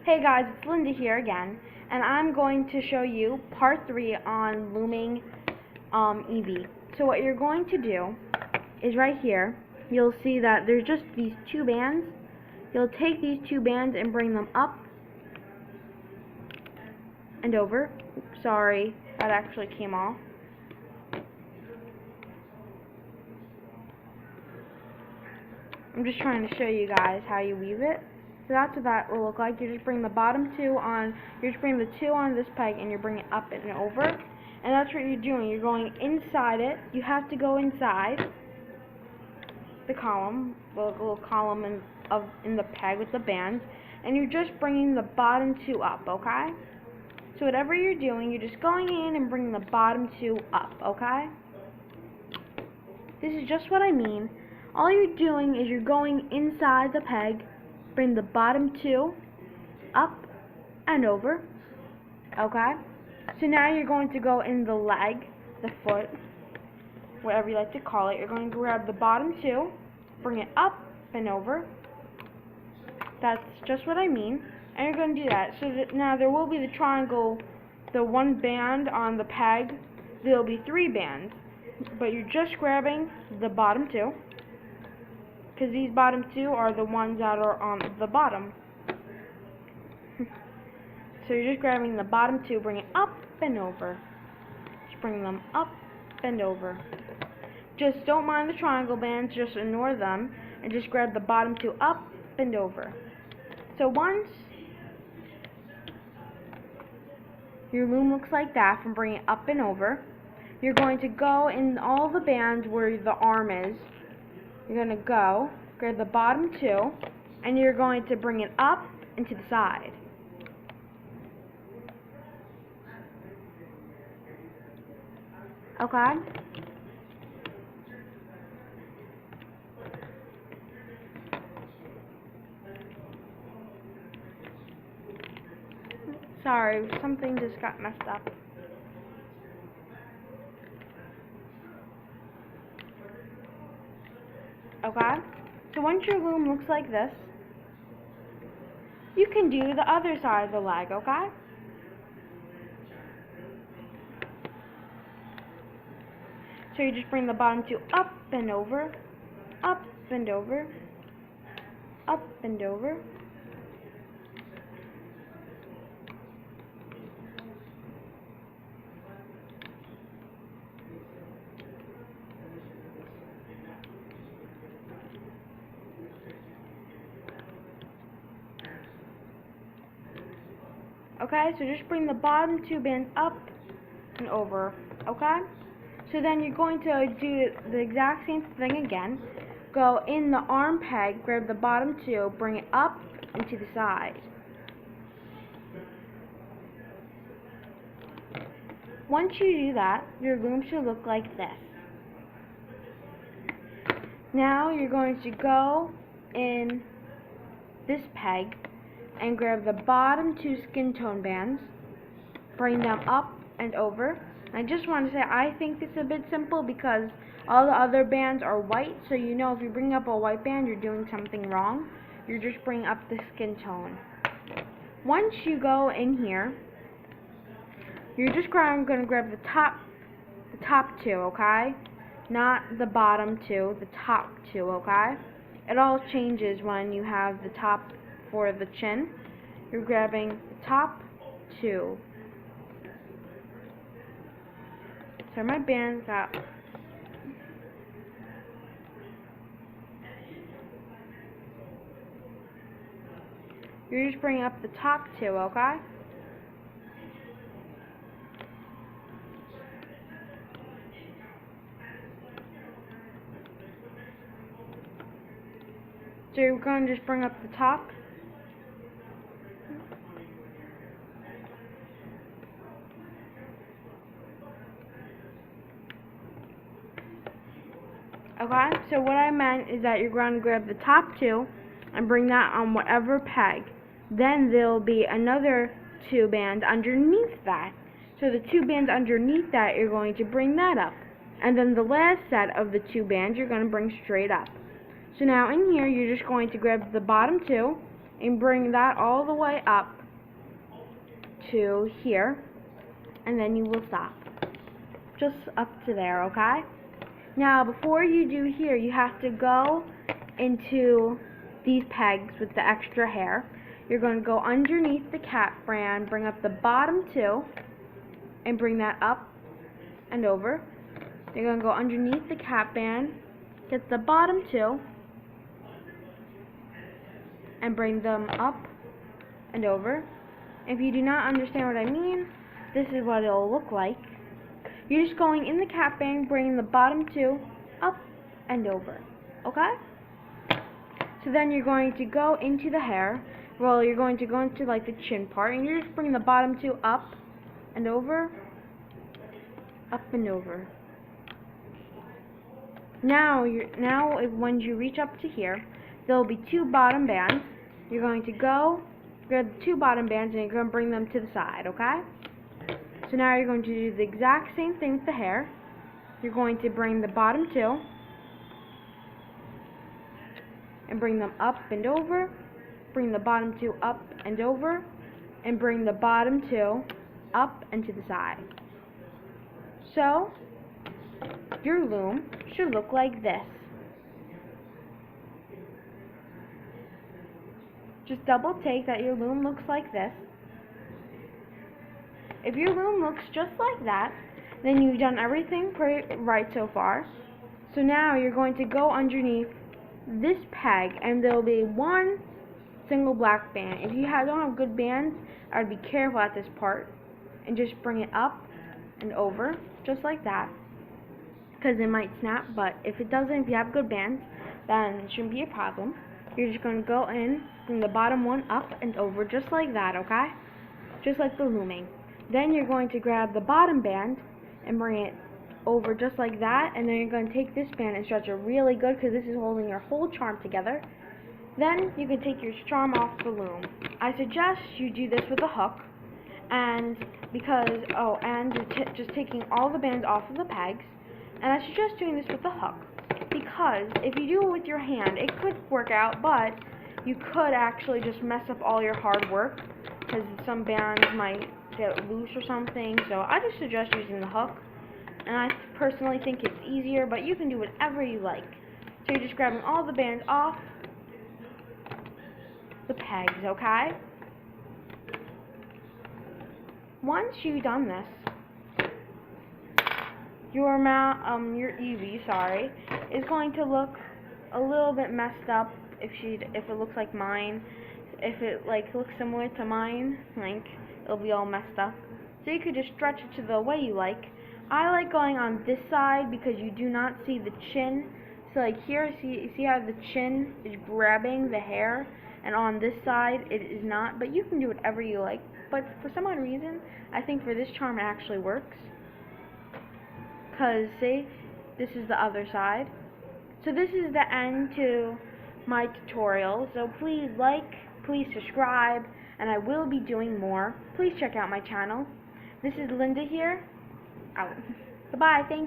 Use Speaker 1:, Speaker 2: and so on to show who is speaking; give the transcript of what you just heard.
Speaker 1: Hey guys, it's Linda here again, and I'm going to show you part 3 on looming Evie. So what you're going to do is right here, you'll see that there's just these two bands. You'll take these two bands and bring them up and over. Oops, sorry, that actually came off. I'm just trying to show you guys how you weave it. So that's what that will look like. You just bring the bottom two on, you just bring the two on this peg and you bring it up and over. And that's what you're doing. You're going inside it. You have to go inside the column, the little column in the peg with the bands. And you're just bringing the bottom two up, okay? So whatever you're doing, you're just going in and bringing the bottom two up, okay? This is just what I mean. All you're doing is you're going inside the peg, bring the bottom two up and over, okay? So now you're going to go in the leg, the foot, whatever you like to call it. You're going to grab the bottom two, bring it up and over. That's just what I mean. And you're going to do that. So that now there will be the triangle, the one band on the peg. There will be three bands, but you're just grabbing the bottom two, because these bottom two are the ones that are on the bottom. So you're just grabbing the bottom two, bring it up and over. Just bring them up and over. Just don't mind the triangle bands, just ignore them, and just grab the bottom two up and over. So once your loom looks like that from bringing it up and over, you're going to go in all the bands where the arm is. You're going to go, grab the bottom two, and you're going to bring it up and to the side. Okay? Sorry, something just got messed up. Okay? So once your loom looks like this, you can do the other side of the leg, okay? So you just bring the bottom two up and over, up and over, up and over. Okay, so just bring the bottom two bands up and over, okay? So then you're going to do the exact same thing again. Go in the arm peg, grab the bottom two, bring it up and to the side. Once you do that, your loom should look like this. Now you're going to go in this peg and grab the bottom two skin tone bands, bring them up and over. I just want to say I think this is a bit simple because all the other bands are white, so you know if you bring up a white band you're doing something wrong. You're just bringing up the skin tone. Once you go in here, you're just going to grab the top two, okay? Not the bottom two, the top two, okay? It all changes when you have the top for the chin. You're grabbing the top two. So my bands got you're just bringing up the top two, okay? So you're going to just bring up the top. Okay, so what I meant is that you're going to grab the top two and bring that on whatever peg. Then there'll be another two band underneath that. So the two bands underneath that, you're going to bring that up. And then the last set of the two bands, you're going to bring straight up. So now in here, you're just going to grab the bottom two, and bring that all the way up to here, and then you will stop. Just up to there, okay? Now, before you do here, you have to go into these pegs with the extra hair. You're going to go underneath the cap brand, bring up the bottom two, and bring that up and over. You're going to go underneath the cap band, get the bottom two, and bring them up and over. If you do not understand what I mean, this is what it'll look like. You're just going in the cap band, bringing the bottom two up and over, okay? So then you're going to go into the hair. Well, you're going to go into like the chin part, and you're just bringing the bottom two up and over, up and over. Now, when you reach up to here, there will be two bottom bands. You're going to go grab the two bottom bands, and you're going to bring them to the side, okay? So now you're going to do the exact same thing with the hair. You're going to bring the bottom two and bring them up and over, bring the bottom two up and over, and bring the bottom two up and to the side. So your loom should look like this. Just double take that your loom looks like this. If your loom looks just like that, then you've done everything right so far. So now you're going to go underneath this peg, and there will be one single black band. If you don't have good bands, I would be careful at this part and just bring it up and over, just like that, because it might snap. But if it doesn't, if you have good bands, then it shouldn't be a problem. You're just going to go in, bring the bottom one up and over, just like that, okay? Just like the looming. Then you're going to grab the bottom band and bring it over just like that, and then you're going to take this band and stretch it really good, because this is holding your whole charm together. Then you can take your charm off the loom. I suggest you do this with a hook, and you're just taking all the bands off of the pegs, and I suggest doing this with a hook, because if you do it with your hand, it could work out, but you could actually just mess up all your hard work, because some bands might get loose or something. So I just suggest using the hook, and I personally think it's easier, but you can do whatever you like. So you're just grabbing all the bands off the pegs, okay? Once you've done this, your Evie, is going to look a little bit messed up if it looks like mine. If it looks similar to mine, it'll be all messed up. So you could just stretch it to the way you like. I like going on this side because you do not see the chin. So like here, see how the chin is grabbing the hair, and on this side it is not. But you can do whatever you like. But for some odd reason, I think for this charm it actually works. Because see, this is the other side. So this is the end to my tutorial. So please please subscribe, and I will be doing more. Please check out my channel. This is Linda here. Out. Goodbye. Thank you.